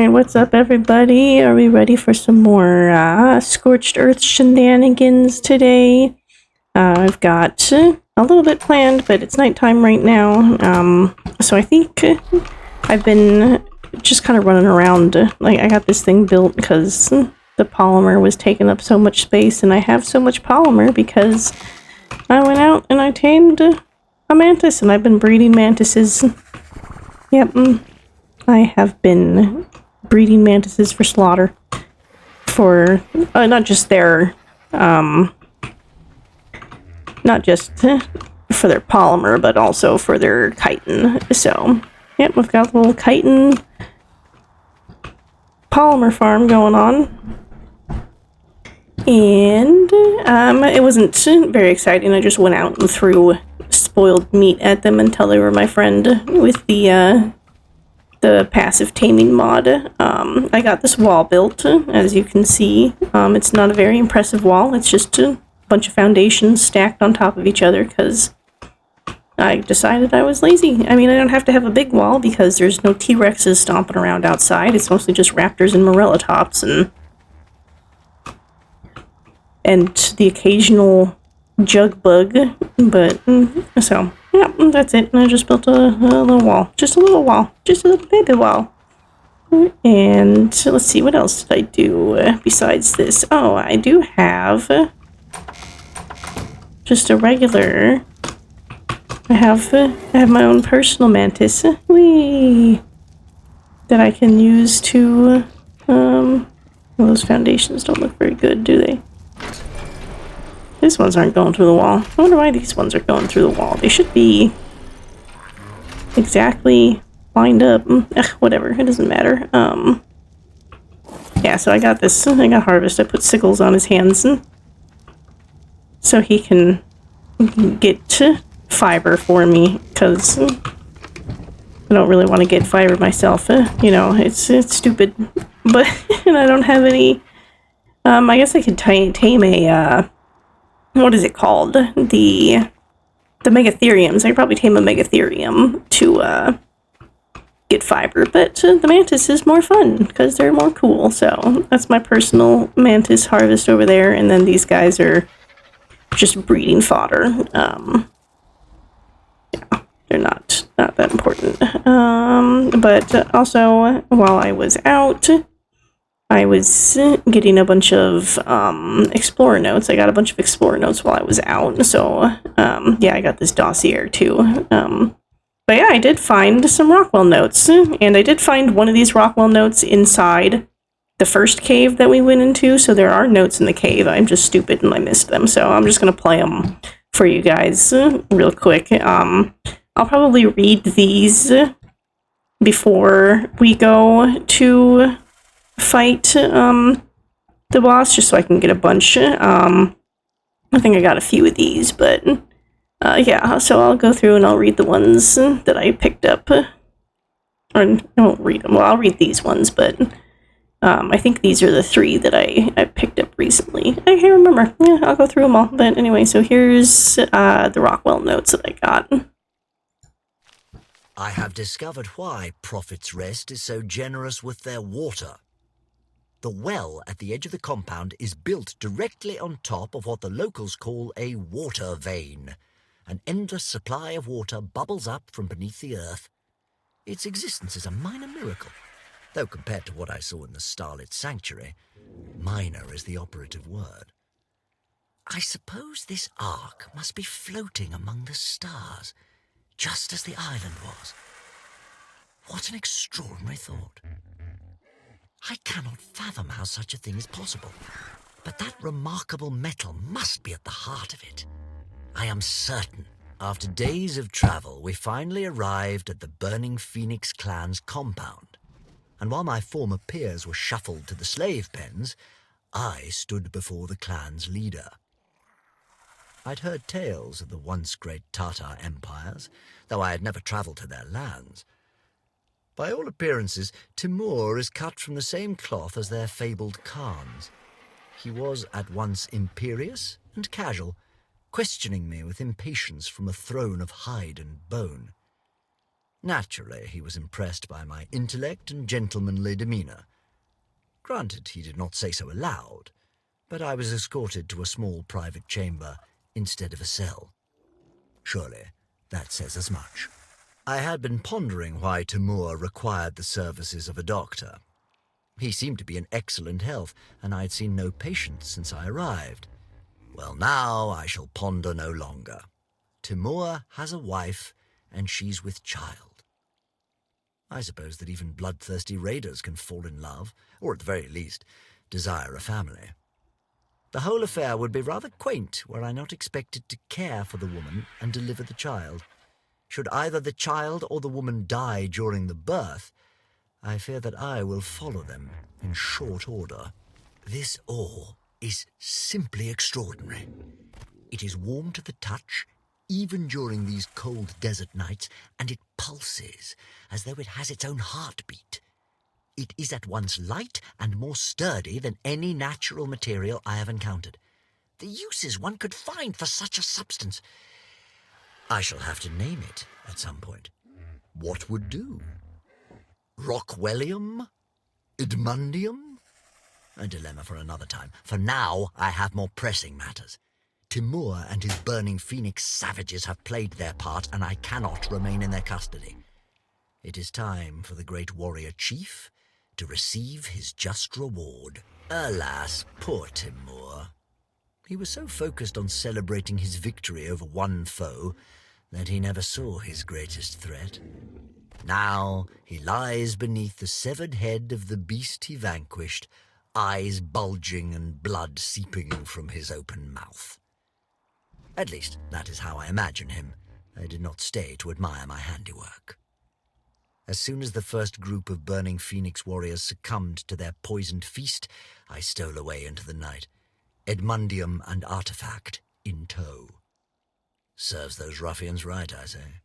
Alright, what's up everybody? Are we ready for some more Scorched Earth shenanigans today? I've got a little bit planned, but it's nighttime right now. So I think I've been just kind of running around. Like, I got this thing built because the polymer was taking up so much space, and I have so much polymer because I went out and I tamed a mantis, and I've been breeding mantises. Yep. I have been breeding mantises for slaughter. For, not just their, not just for their polymer, but also for their chitin. So, yep, we've got a little chitin polymer farm going on. And, it wasn't very exciting. I just went out and threw spoiled meat at them until they were my friend with the passive taming mod. I got this wall built, as you can see. It's not a very impressive wall, it's just a bunch of foundations stacked on top of each other because I decided I was lazy. I mean, I don't have to have a big wall because there's no T-Rexes stomping around outside. It's mostly just raptors and morellatops and the occasional jug bug, but so yeah, that's it. And I just built a little wall, just a little wall, just a little baby wall. And let's see, what else did I do besides this? Oh, I do have just a regular. I have my own personal mantis, wee, that I can use to. Well, those foundations don't look very good, do they? These ones aren't going through the wall. I wonder why these ones are going through the wall. They should be exactly lined up. Whatever. It doesn't matter. Yeah, so I got this. I got Harvest. I put sickles on his hands so he can get fiber for me, because I don't really want to get fiber myself. You know, it's stupid. But and I don't have any. I guess I could tame a what is it called? The megatheriums. I could probably tame a megatherium to get fiber, but the mantis is more fun because they're more cool. So that's my personal mantis harvest over there, and then these guys are just breeding fodder. Yeah, they're not that important. But also while I was out, I was getting a bunch of explorer notes. I got a bunch of explorer notes while I was out, so yeah, I got this dossier too. But yeah, I did find some Rockwell notes, and I did find one of these Rockwell notes inside the first cave that we went into, so there are notes in the cave. I'm just stupid and I missed them, so I'm just going to play them for you guys real quick. I'll probably read these before we go to fight the boss, just so I can get a bunch. I think I got a few of these, but yeah, so I'll go through and I'll read the ones that I picked up. Or I won't read them. Well, I'll read these ones, but I think these are the 3 that I picked up recently. I can't remember. Yeah, I'll go through them all. But anyway, so here's the Rockwell notes that I got. I have discovered why Prophet's Rest is so generous with their water. The well at the edge of the compound is built directly on top of what the locals call a water vein. An endless supply of water bubbles up from beneath the earth. Its existence is a minor miracle, though compared to what I saw in the starlit sanctuary, minor is the operative word. I suppose this ark must be floating among the stars, just as the island was. What an extraordinary thought. I cannot fathom how such a thing is possible, but that remarkable metal must be at the heart of it. I am certain. After days of travel, we finally arrived at the Burning Phoenix clan's compound, and while my former peers were shuffled to the slave pens, I stood before the clan's leader. I'd heard tales of the once great Tatar empires, though I had never travelled to their lands. By all appearances, Timur is cut from the same cloth as their fabled Khans. He was at once imperious and casual, questioning me with impatience from a throne of hide and bone. Naturally, he was impressed by my intellect and gentlemanly demeanour. Granted, he did not say so aloud, but I was escorted to a small private chamber instead of a cell. Surely, that says as much. I had been pondering why Timur required the services of a doctor. He seemed to be in excellent health, and I had seen no patients since I arrived. Well, now I shall ponder no longer. Timur has a wife, and she's with child. I suppose that even bloodthirsty raiders can fall in love, or at the very least, desire a family. The whole affair would be rather quaint were I not expected to care for the woman and deliver the child. Should either the child or the woman die during the birth, I fear that I will follow them in short order. This ore is simply extraordinary. It is warm to the touch, even during these cold desert nights, and it pulses as though it has its own heartbeat. It is at once light and more sturdy than any natural material I have encountered. The uses one could find for such a substance. I shall have to name it at some point. What would do? Rockwellium? Edmundium? A dilemma for another time. For now, I have more pressing matters. Timur and his burning phoenix savages have played their part, and I cannot remain in their custody. It is time for the great warrior chief to receive his just reward. Alas, poor Timur. He was so focused on celebrating his victory over one foe that he never saw his greatest threat. Now he lies beneath the severed head of the beast he vanquished, eyes bulging and blood seeping from his open mouth. At least, that is how I imagine him. I did not stay to admire my handiwork. As soon as the first group of burning phoenix warriors succumbed to their poisoned feast, I stole away into the night, Edmundium and artifact in tow. Serves those ruffians right, I say.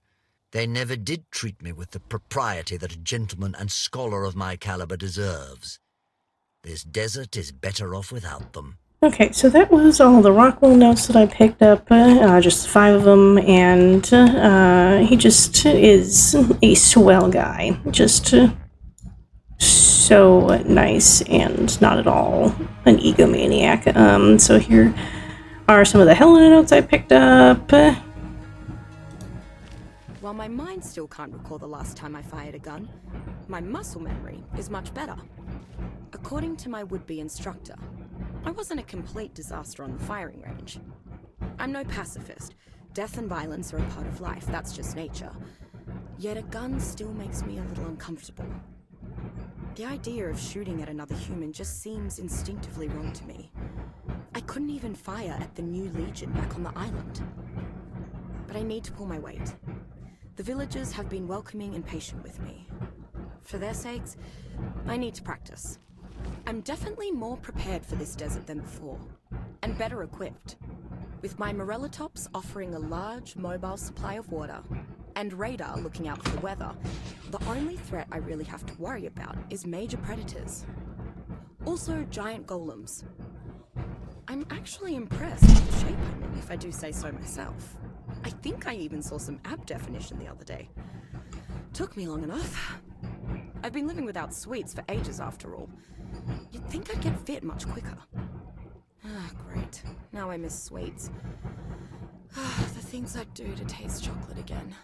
They never did treat me with the propriety that a gentleman and scholar of my caliber deserves. This desert is better off without them. Okay, so that was all the Rockwell notes that I picked up, just 5 of them, and he just is a swell guy. Just so nice and not at all an egomaniac. So here are some of the Helena notes I picked up. While my mind still can't recall the last time I fired a gun, my muscle memory is much better. According to my would-be instructor, I wasn't a complete disaster on the firing range. I'm no pacifist. Death and violence are a part of life, that's just nature. Yet a gun still makes me a little uncomfortable. The idea of shooting at another human just seems instinctively wrong to me. I couldn't even fire at the new Legion back on the island. But I need to pull my weight. The villagers have been welcoming and patient with me. For their sakes, I need to practice. I'm definitely more prepared for this desert than before, and better equipped. With my Morellatops offering a large, mobile supply of water, and radar looking out for the weather, the only threat I really have to worry about is major predators. Also, giant golems. I'm actually impressed with the shape I'm in, if I do say so myself. I think I even saw some ab definition the other day. Took me long enough. I've been living without sweets for ages after all. You'd think I'd get fit much quicker. Ah, great. Now I miss sweets. The things I'd do to taste chocolate again.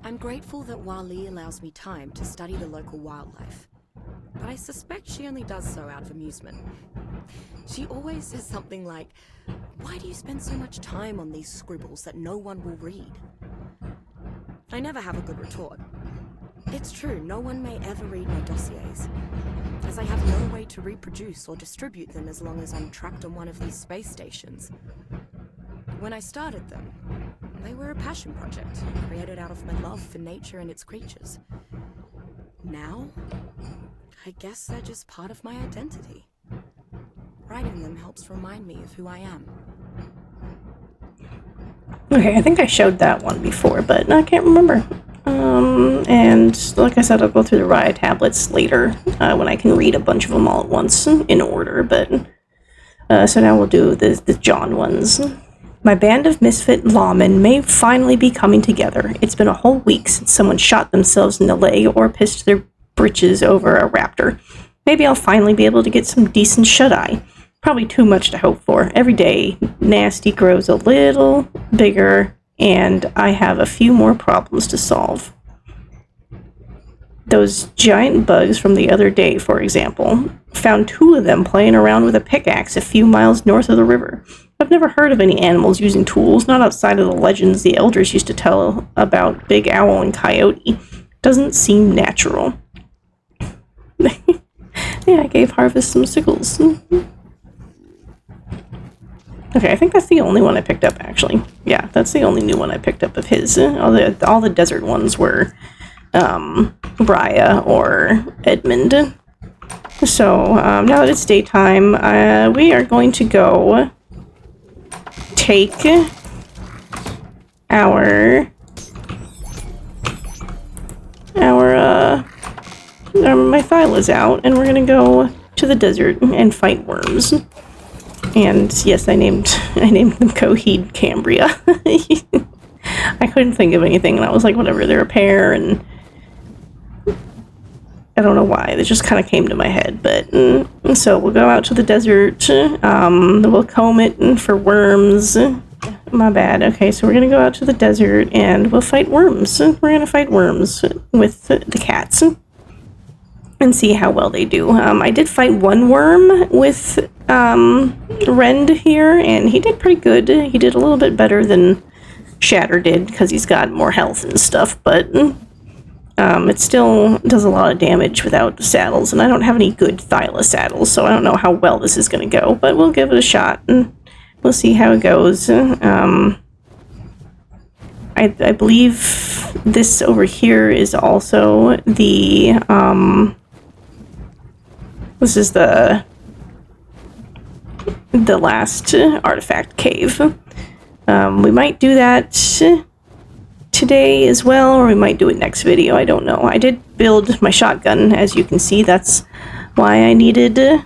I'm grateful that Wali allows me time to study the local wildlife. But I suspect she only does so out of amusement. She always says something like, "Why do you spend so much time on these scribbles that no one will read?" I never have a good retort. It's true, no one may ever read my dossiers, as I have no way to reproduce or distribute them as long as I'm trapped on one of these space stations. When I started them, they were a passion project, created out of my love for nature and its creatures. Now, I guess they're just part of my identity. Writing them helps remind me of who I am. Okay, I think I showed that one before, but I can't remember. And like I said, I'll go through the Raya tablets later when I can read a bunch of them all at once in order. But so now we'll do the John ones. My band of misfit lawmen may finally be coming together. It's been a whole week since someone shot themselves in the leg or pissed their britches over a raptor. Maybe I'll finally be able to get some decent shut-eye. Probably too much to hope for. Every day, Nasty grows a little bigger, and I have a few more problems to solve. Those giant bugs from the other day, for example, found 2 of them playing around with a pickaxe a few miles north of the river. I've never heard of any animals using tools, not outside of the legends the elders used to tell about Big Owl and Coyote. Doesn't seem natural. Yeah, I gave Harvest some sickles. Okay, I think that's the only one I picked up, actually. Yeah, that's the only new one I picked up of his. All the desert ones were Briya or Edmund. So, now that it's daytime, we are going to go take our my Thylas out, and we're gonna go to the desert and fight worms. And yes, I named them Coheed Cambria. I couldn't think of anything, and I was like, whatever, they're a pair, and I don't know why, they just kind of came to my head. But so we'll go out to the desert, we'll comb it for worms. My bad. Okay, so we're gonna go out to the desert and we'll fight worms. We're gonna fight worms with the cats and see how well they do. I did fight one worm with Rend here, and he did pretty good. He did a little bit better than Shatter did because he's got more health and stuff, but it still does a lot of damage without the saddles, and I don't have any good Thyla saddles, so I don't know how well this is going to go, but we'll give it a shot, and we'll see how it goes. I believe this over here is also the, this is the last artifact cave. We might do that today as well, or we might do it next video, I don't know. I did build my shotgun, as you can see. That's why I needed all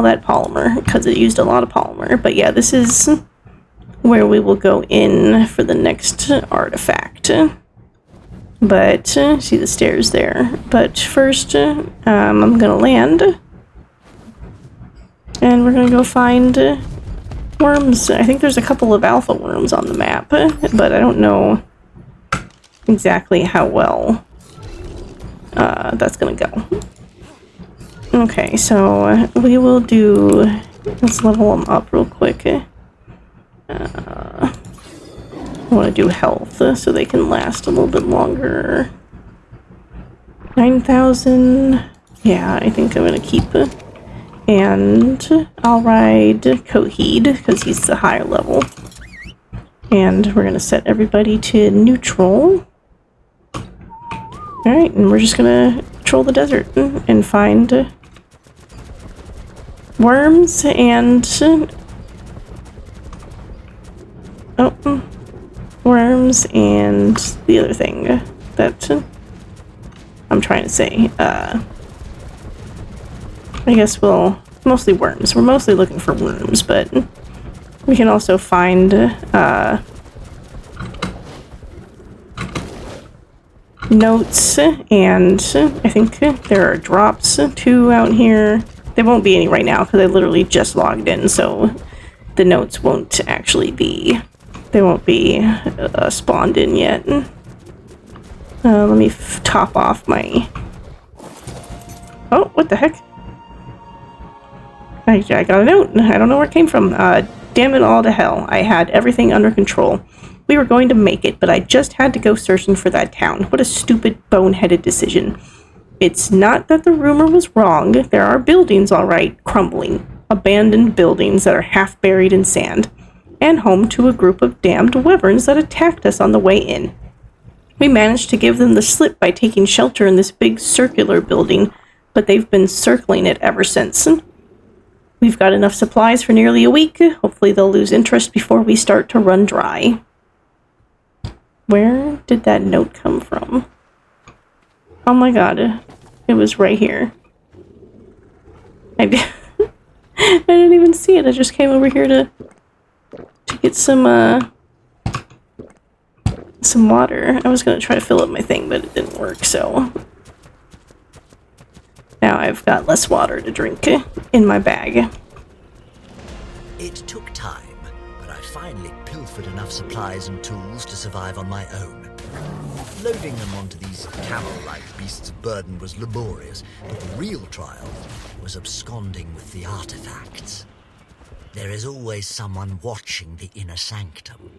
that polymer, because it used a lot of polymer. But yeah, this is where we will go in for the next artifact. But see the stairs there. But first, I'm gonna land, and we're gonna go find worms. I think there's a couple of alpha worms on the map, but I don't know exactly how well that's gonna go. Okay, so we will do, let's level them up real quick. I want to do health so they can last a little bit longer. 9,000. Yeah, I think I'm gonna keep it. And I'll ride Coheed because he's the higher level. And we're gonna set everybody to neutral. Alright, and we're just gonna patrol the desert and find worms and worms and the other thing that I'm trying to say. I guess mostly worms. We're mostly looking for worms, but we can also find notes, and I think there are drops too out here. There won't be any right now because I literally just logged in, so the notes won't actually be, they won't be spawned in yet. Let me top off my, oh, what the heck? I got a note. I don't know where it came from. Damn it all to hell. I had everything under control. We were going to make it, but I just had to go searching for that town. What a stupid, boneheaded decision. It's not that the rumor was wrong. There are buildings, all right, crumbling. Abandoned buildings that are half buried in sand. And home to a group of damned wyverns that attacked us on the way in. We managed to give them the slip by taking shelter in this big circular building, but they've been circling it ever since. We've got enough supplies for nearly a week. Hopefully they'll lose interest before we start to run dry. Where did that note come from? Oh my god, it was right here. I didn't even see it, I just came over here to get some water. I was gonna try to fill up my thing, but it didn't work, so now I've got less water to drink in my bag. It took time, but I finally pilfered enough supplies and tools to survive on my own. Loading them onto these camel-like beasts of burden was laborious, but the real trial was absconding with the artifacts. There is always someone watching the inner sanctum,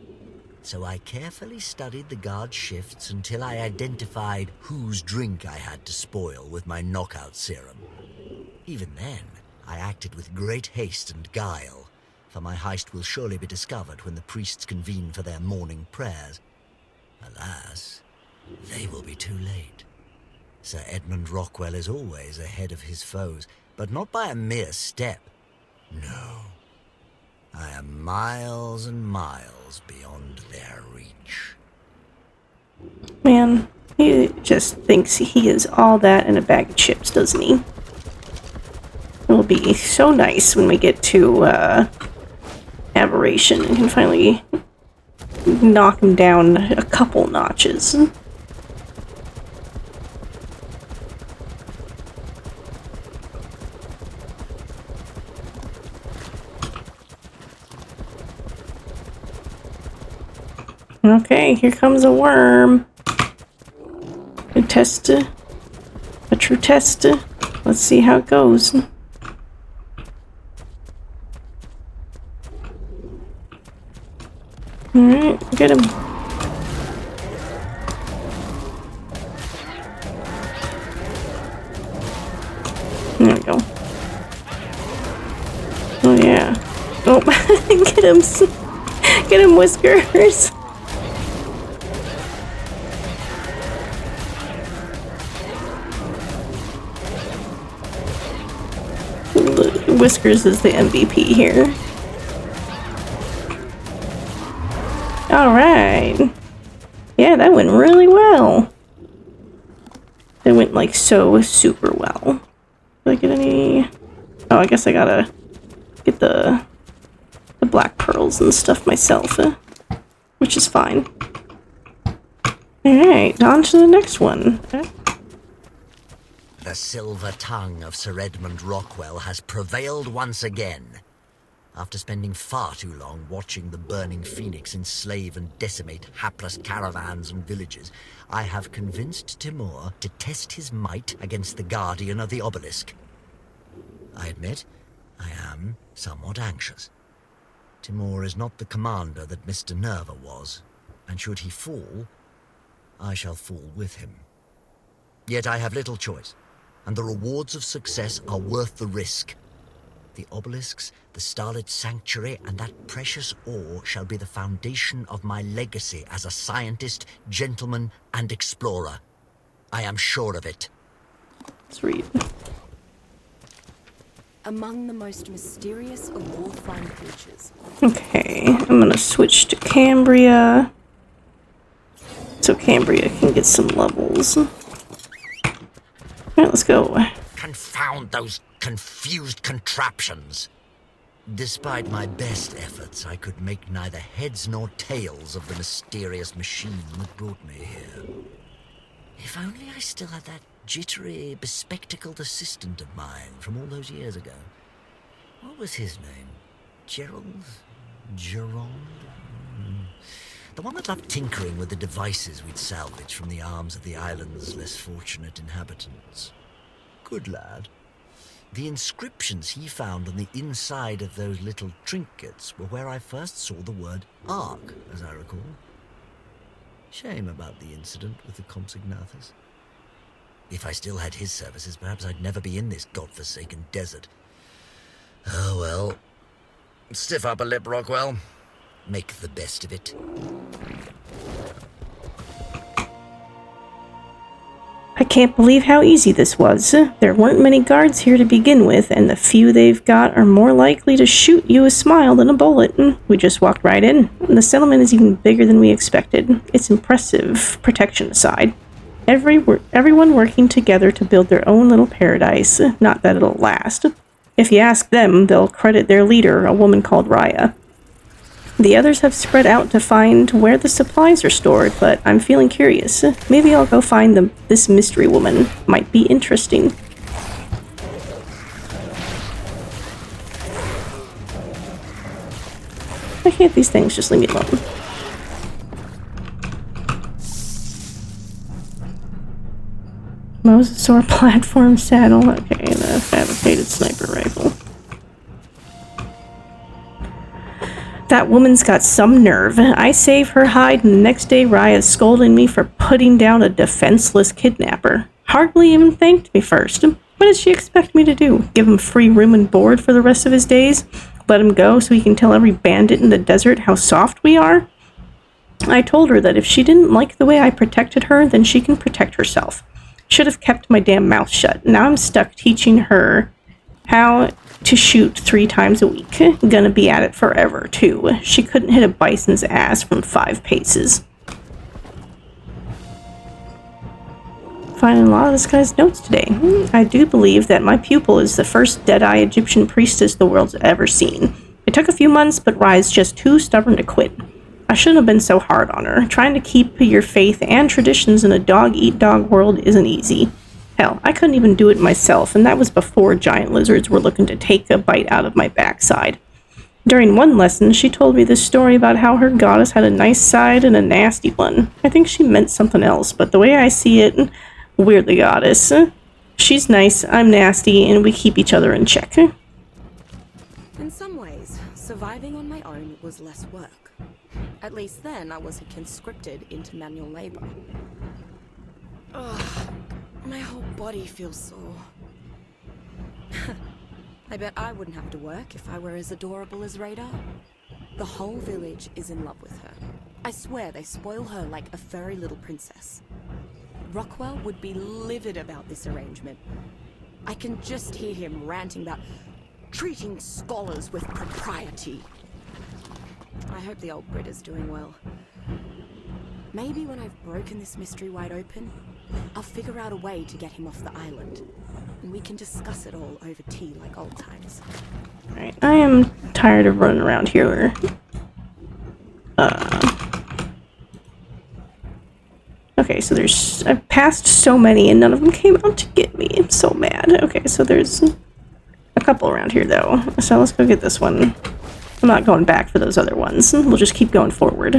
so I carefully studied the guard shifts until I identified whose drink I had to spoil with my knockout serum. Even then, I acted with great haste and guile, for my heist will surely be discovered when the priests convene for their morning prayers. Alas, they will be too late. Sir Edmund Rockwell is always ahead of his foes, but not by a mere step. No. I am miles and miles beyond their reach. Man, he just thinks he is all that in a bag of chips, doesn't he? It'll be so nice when we get to Aberration and can finally knock him down a couple notches. Okay, here comes a worm. A test. A true test. Let's see how it goes. Alright, get him. There we go. Oh yeah. Oh, get him. Get him, Whiskers. Whiskers is the MVP here. Alright. Yeah, that went really well. It went like so super well. Did I get any? Oh, I guess I gotta get the black pearls and stuff myself, which is fine. Alright, on to the next one. The silver tongue of Sir Edmund Rockwell has prevailed once again. After spending far too long watching the burning phoenix enslave and decimate hapless caravans and villages, I have convinced Timur to test his might against the guardian of the obelisk. I admit, I am somewhat anxious. Timur is not the commander that Mr. Nerva was, and should he fall, I shall fall with him. Yet I have little choice, and the rewards of success are worth the risk. The obelisks, the starlit sanctuary, and that precious ore shall be the foundation of my legacy as a scientist, gentleman, and explorer. I am sure of it. Let's read. Among the most mysterious of warfind creatures. Okay, I'm gonna switch to Cambria, so Cambria can get some levels. Alright, let's go. Confound those confused contraptions. Despite my best efforts, I could make neither heads nor tails of the mysterious machine that brought me here. If only I still had that jittery, bespectacled assistant of mine from all those years ago. What was his name? Gerald? The one that loved tinkering with the devices we'd salvaged from the arms of the island's less fortunate inhabitants. Good lad. The inscriptions he found on the inside of those little trinkets were where I first saw the word Ark, as I recall. Shame about the incident with the Compsognathus. If I still had his services, perhaps I'd never be in this godforsaken desert. Oh well. Stiff upper lip, Rockwell. Make the best of it. I can't believe how easy this was. There weren't many guards here to begin with, and the few they've got are more likely to shoot you a smile than a bullet. We just walked right in. The settlement is even bigger than we expected. It's impressive, protection aside. Everyone working together to build their own little paradise. Not that it'll last. If you ask them, they'll credit their leader, a woman called Raya. The others have spread out to find where the supplies are stored, but I'm feeling curious. Maybe I'll go find this mystery woman. Might be interesting. Why can't these things just leave me alone? Mosasaur platform saddle. Okay, and a fabricated sniper rifle. That woman's got some nerve. I save her hide, and the next day Raya's scolding me for putting down a defenseless kidnapper. Hardly even thanked me first. What does she expect me to do? Give him free room and board for the rest of his days? Let him go so he can tell every bandit in the desert how soft we are? I told her that if she didn't like the way I protected her, then she can protect herself. Should have kept my damn mouth shut. Now I'm stuck teaching her how to shoot 3 times a week. Gonna be at it forever, too. She couldn't hit a bison's ass from 5 paces. Finding a lot of this guy's notes today. I do believe that my pupil is the first dead-eye Egyptian priestess the world's ever seen. It took a few months, but Rai's just too stubborn to quit. I shouldn't have been so hard on her. Trying to keep your faith and traditions in a dog-eat-dog world isn't easy. Hell, I couldn't even do it myself, and that was before giant lizards were looking to take a bite out of my backside. During one lesson, she told me this story about how her goddess had a nice side and a nasty one. I think she meant something else, but the way I see it, we're the goddess. She's nice, I'm nasty, and we keep each other in check. In some ways, surviving on my own was less work. At least then, I wasn't conscripted into manual labor. Ugh, my whole body feels sore. I bet I wouldn't have to work if I were as adorable as Radar. The whole village is in love with her. I swear they spoil her like a furry little princess. Rockwell would be livid about this arrangement. I can just hear him ranting about treating scholars with propriety. I hope the old Brit is doing well. Maybe when I've broken this mystery wide open, I'll figure out a way to get him off the island. And we can discuss it all over tea like old times. Alright, I am tired of running around here. Okay, so I've passed so many and none of them came out to get me. I'm so mad. Okay, so there's a couple around here though. So let's go get this one. I'm not going back for those other ones. We'll just keep going forward.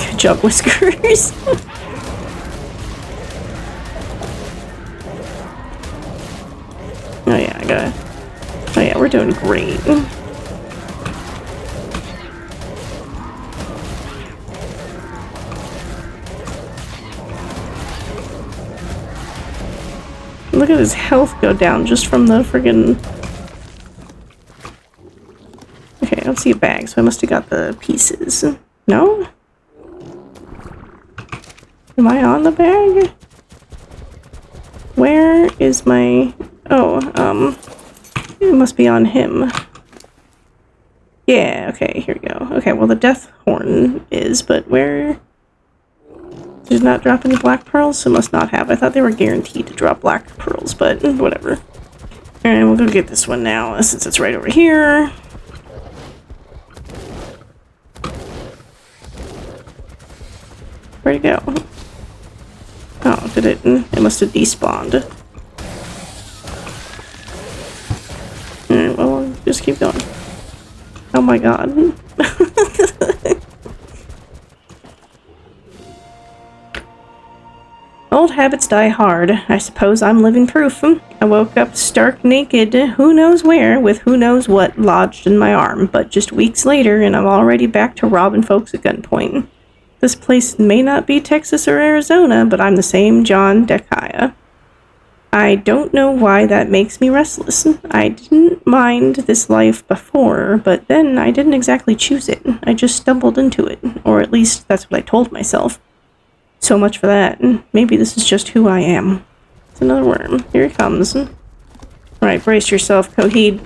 Good job, Whiskers. Oh yeah, oh yeah, we're doing great. Look at his health go down just from the friggin'... Okay, I don't see a bag, so I must have got the pieces. No? Am I on the bag? Where is my... Oh, it must be on him. Yeah, okay, here we go. Okay, well the death horn is, but where... Did not drop any black pearls, so must not have. I thought they were guaranteed to drop black pearls, but whatever. Alright, we'll go get this one now, since it's right over here. Where'd it go? Oh, did it? It must have despawned. Alright, well, just keep going. Oh my god. Old habits die hard. I suppose I'm living proof. I woke up stark naked, who knows where, with who knows what lodged in my arm, but just weeks later, and I'm already back to robbing folks at gunpoint. This place may not be Texas or Arizona, but I'm the same John Dekaya. I don't know why that makes me restless. I didn't mind this life before, but then I didn't exactly choose it. I just stumbled into it, or at least that's what I told myself. So much for that. Maybe this is just who I am. It's another worm. Here it comes. Alright, brace yourself, Coheed.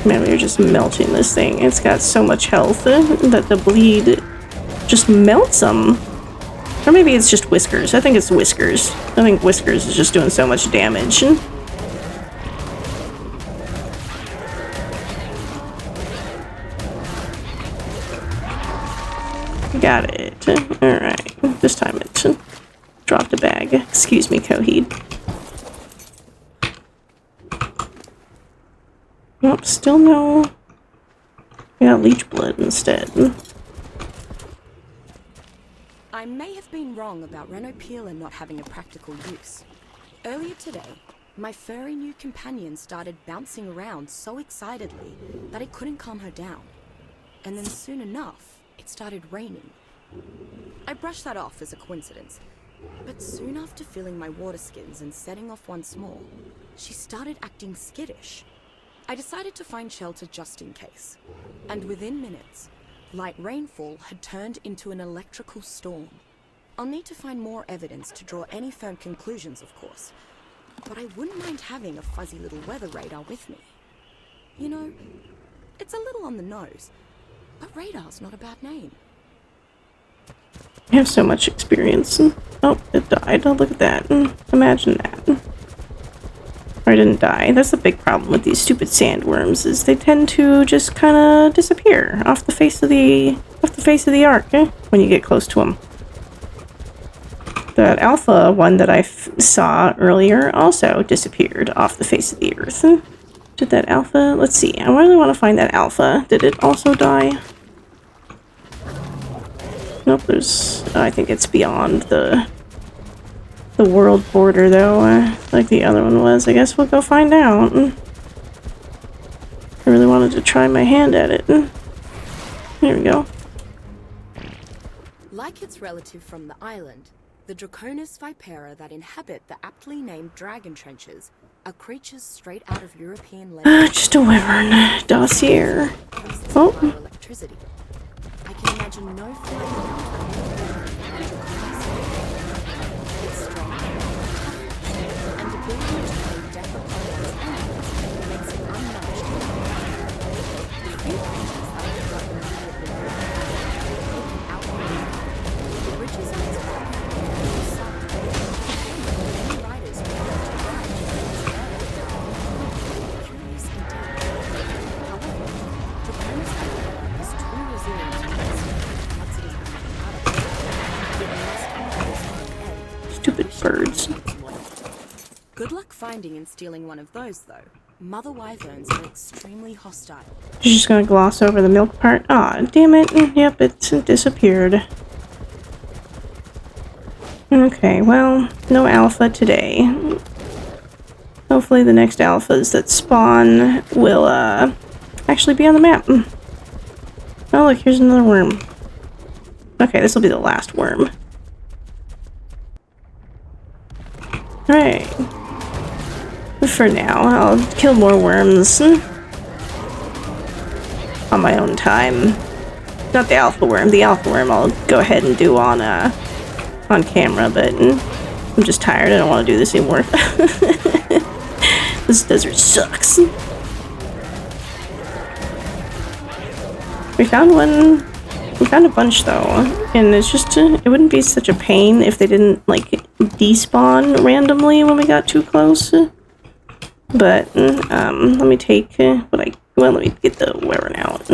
Man, we're just melting this thing. It's got so much health that the bleed just melts them. Or maybe it's just Whiskers. I think it's Whiskers. I think Whiskers is just doing so much damage. Got it. Alright. This time it dropped a bag. Excuse me, Coheed. Nope, still no. I got leech blood instead. I may have been wrong about Renault Peeler not having a practical use. Earlier today, my furry new companion started bouncing around so excitedly that I couldn't calm her down. And then soon enough, it started raining. I brushed that off as a coincidence, but soon after filling my water skins and setting off once more, she started acting skittish. I decided to find shelter just in case, and within minutes, light rainfall had turned into an electrical storm. I'll need to find more evidence to draw any firm conclusions, of course, but I wouldn't mind having a fuzzy little weather radar with me. You know, it's a little on the nose, but radar's not a bad name. I have so much experience. Oh, it died. Oh, look at that. Imagine that. Or I didn't die. That's the big problem with these stupid sandworms, is they tend to just kind of disappear off the face of the arc when you get close to them. That alpha one that I saw earlier also disappeared off the face of the earth. Did that alpha? Let's see. I really want to find that alpha. Did it also die? Nope, I think it's beyond the world border, though, like the other one was. I guess we'll go find out. I really wanted to try my hand at it. Here we go. Like its relative from the island, the Draconis vipera that inhabit the aptly named dragon trenches are creatures straight out of European legends. Just a wyvern dossier. Oh. Electricity. I can imagine no flying its strength and ability to play death upon its enemies makes it unmatched. The few creatures that have got immediately it can outmaneuver. The riches of its back are solid. Many riders will have to ride curious indeed. However, Draconis vipera is too resilient to once it is become out of it. It must always on edge. Stupid birds. Good luck finding and stealing one of those, though. Mother wyverns are extremely hostile. You're just gonna gloss over the milk part? Aw, damn it. Yep, it's disappeared. Okay, well, no alpha today. Hopefully the next alphas that spawn will, actually be on the map. Oh, look, here's another worm. Okay, this will be the last worm. Alright. For now, I'll kill more worms on my own time. Not the alpha worm. The alpha worm I'll go ahead and do on camera, but I'm just tired. I don't want to do this anymore. This desert sucks. We found one. We found a bunch though, and it's just it wouldn't be such a pain if they didn't like despawn randomly when we got too close. But let me take let me get the wyvern out.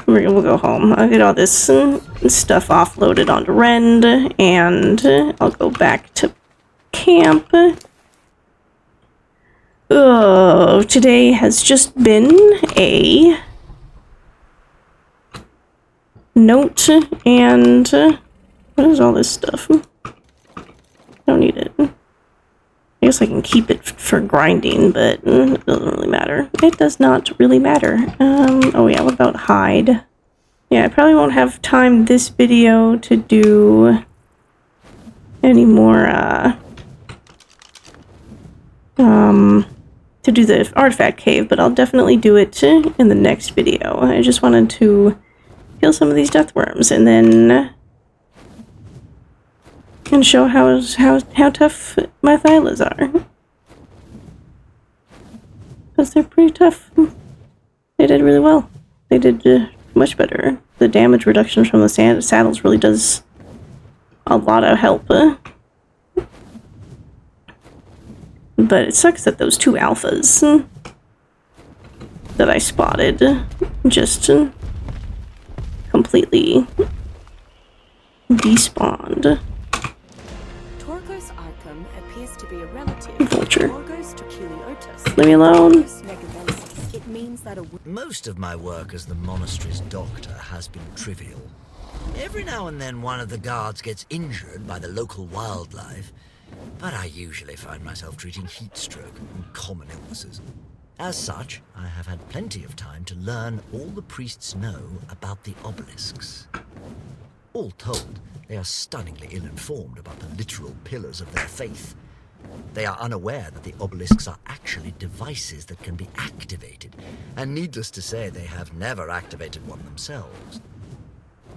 We'll go home. I'll get all this stuff offloaded onto Rend, and I'll go back to camp. Oh, today has just been a note and what is all this stuff? Don't need it. I guess I can keep it for grinding, but it doesn't really matter. It does not really matter. Oh yeah, what about hide? Yeah, I probably won't have time this video to do any more, to do the artifact cave, but I'll definitely do it in the next video. I just wanted to kill some of these death worms and then and show how tough my thylas are. because they're pretty tough. They did really well. They did much better. The damage reduction from the saddles really does a lot of help. But it sucks that those two alphas that I spotted just completely despawned. Torgos Arkham appears to be a relative Vulture. of Torgos Torquiliotis. Leave me alone. It means that a Most of my work as the monastery's doctor has been trivial. Every now and then one of the guards gets injured by the local wildlife, but I usually find myself treating heat stroke and common illnesses. As such, I have had plenty of time to learn all the priests know about the obelisks. All told, they are stunningly ill-informed about the literal pillars of their faith. They are unaware that the obelisks are actually devices that can be activated, and needless to say, they have never activated one themselves.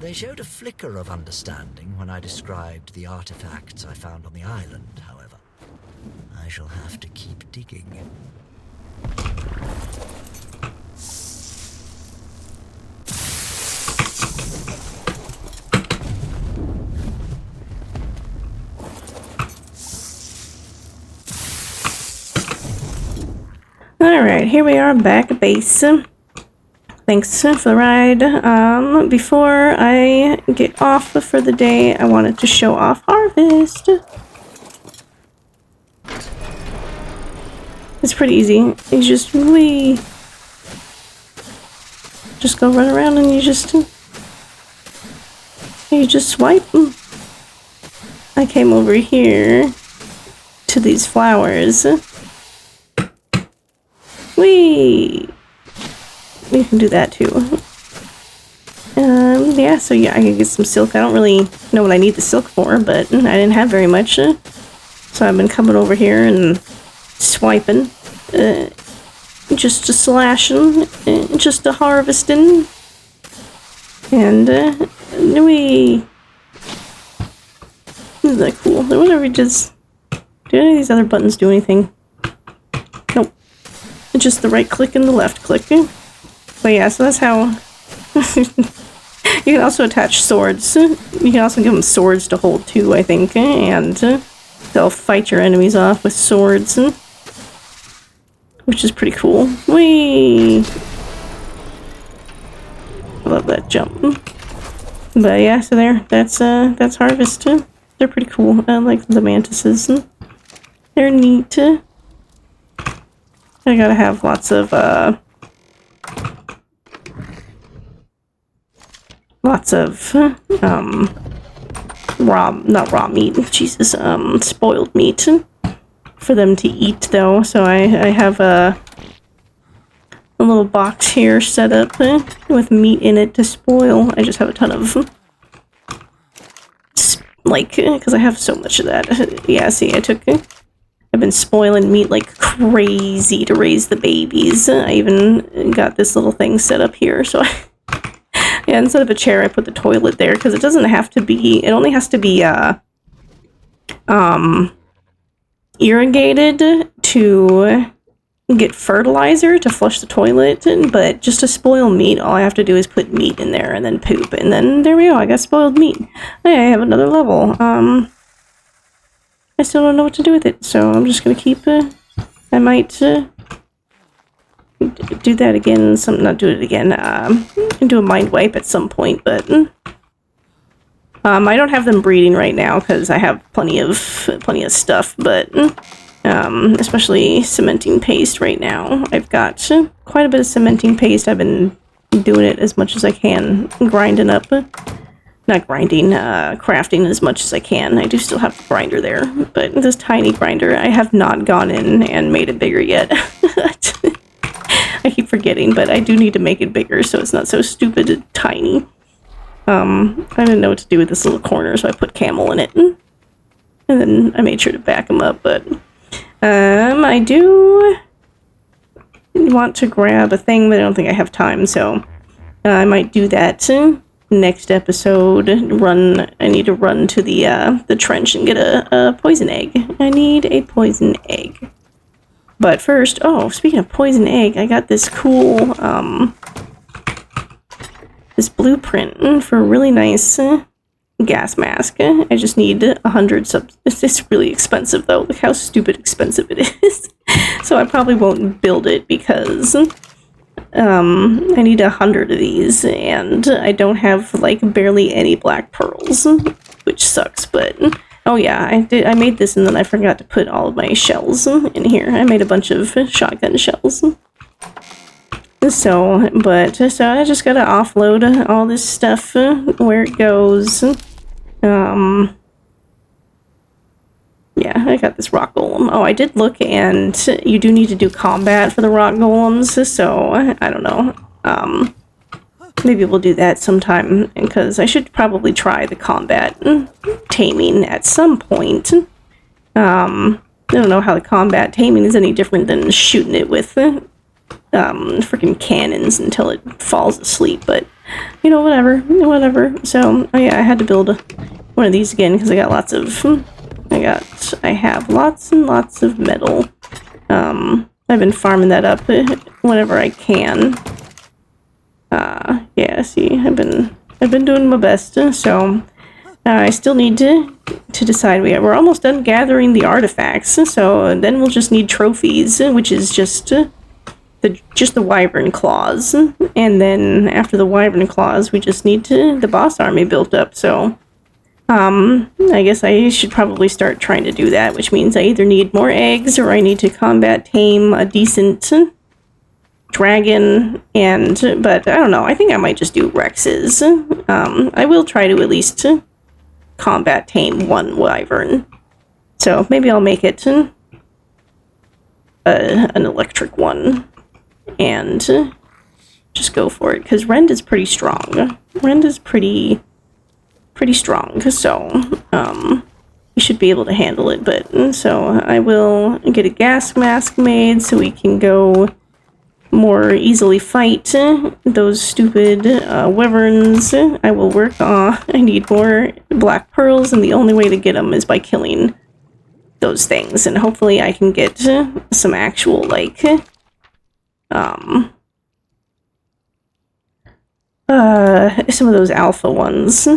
They showed a flicker of understanding when I described the artifacts I found on the island, however. I shall have to keep digging. Alright, here we are back at base. Thanks for the ride. Before I get off for the day, I wanted to show off Harvest. It's pretty easy. You just go run around and you just swipe. I came over here to these flowers. Whee! We can do that too. Yeah, so yeah, I can get some silk. I don't really know what I need the silk for, but I didn't have very much. So I've been coming over here and swiping. Just a slashing. Just a harvesting. And, whee! Isn't that cool? I wonder if we just... Do any of these other buttons do anything? Nope. Just the right click and the left click. But yeah, so that's how... You can also attach swords. You can also give them swords to hold too, I think. And they'll fight your enemies off with swords. Which is pretty cool. Whee! I love that jump. But yeah, so that's Harvest. They're pretty cool. I like the mantises. They're neat. I gotta have lots of not raw meat, Jesus, spoiled meat for them to eat though. So I have a little box here set up with meat in it to spoil. I just have a ton of because I have so much of that. Yeah, see, I've been spoiling meat like crazy to raise the babies. I even got this little thing set up here, so yeah, instead of a chair, I put the toilet there, because it only has to be, irrigated to get fertilizer to flush the toilet, but just to spoil meat, all I have to do is put meat in there and then poop, and then there we go, I got spoiled meat. Hey, I have another level. I still don't know what to do with it, so I'm just gonna keep, I might, do that again, not do it again, do a mind wipe at some point, but, I don't have them breeding right now, because I have plenty of stuff, but, especially cementing paste right now. I've got quite a bit of cementing paste. I've been doing it as much as I can, grinding up. Not grinding, crafting as much as I can. I do still have the grinder there, but this tiny grinder, I have not gone in and made it bigger yet. I keep forgetting, but I do need to make it bigger so it's not so stupid and tiny. I didn't know what to do with this little corner, so I put camel in it. And then I made sure to back them up, but I do want to grab a thing, but I don't think I have time, so I might do that next episode. I need to run to the trench and get a poison egg. I need a poison egg. But first, oh, speaking of poison egg, I got this cool, this blueprint for a really nice gas mask. I just need 100 subs. It's really expensive though. Look how stupid expensive it is. So I probably won't build it because I need 100 of these, and I don't have like barely any black pearls, which sucks. But oh yeah, I made this and then I forgot to put all of my shells in here. I made a bunch of shotgun shells. So I just gotta offload all this stuff where it goes. Yeah, I got this rock golem. Oh, I did look, and you do need to do combat for the rock golems, so I don't know. Maybe we'll do that sometime, because I should probably try the combat taming at some point. I don't know how the combat taming is any different than shooting it with freaking cannons until it falls asleep, but you know, whatever. So oh yeah, I had to build one of these again because I got lots of I have lots and lots of metal. I've been farming that up whenever I can. Yeah, see, I've been doing my best. So I still need to decide. We're almost done gathering the artifacts, so then we'll just need trophies, which is just the wyvern claws, and then after the wyvern claws, we just need the boss army built up. So I guess I should probably start trying to do that, which means I either need more eggs or I need to combat tame a decent dragon, but I don't know, I think I might just do Rexes. I will try to at least combat tame one wyvern. So maybe I'll make it an electric one and just go for it, because Rend is pretty strong. Rend is pretty strong, so we should be able to handle it. But so I will get a gas mask made so we can go more easily fight those stupid wyverns. I will work on. I need more black pearls, and the only way to get them is by killing those things. And hopefully, I can get some actual like some of those alpha ones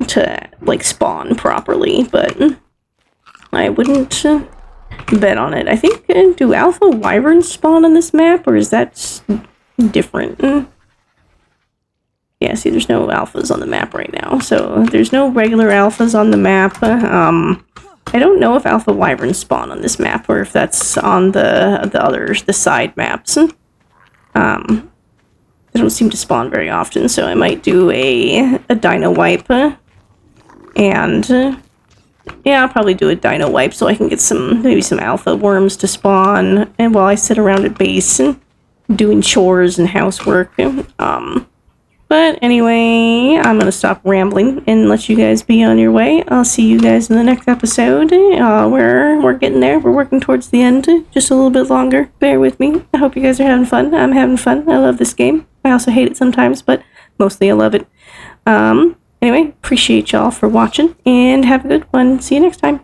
to like spawn properly, but I wouldn't bet on it. I think, do alpha wyverns spawn on this map, or is that different? Yeah, see, there's no alphas on the map right now, so there's no regular alphas on the map. I don't know if alpha wyverns spawn on this map, or if that's on the side maps. They don't seem to spawn very often, so I might do a dino wipe. And yeah, I'll probably do a dino wipe so I can get maybe some alpha worms to spawn, and while I sit around at base doing chores and housework. But anyway, I'm gonna stop rambling and let you guys be on your way. I'll see you guys in the next episode. We're getting there. We're working towards the end. Just a little bit longer. Bear with me. I hope you guys are having fun. I'm having fun. I love this game. I also hate it sometimes, but mostly I love it. Anyway, appreciate y'all for watching, and have a good one. See you next time.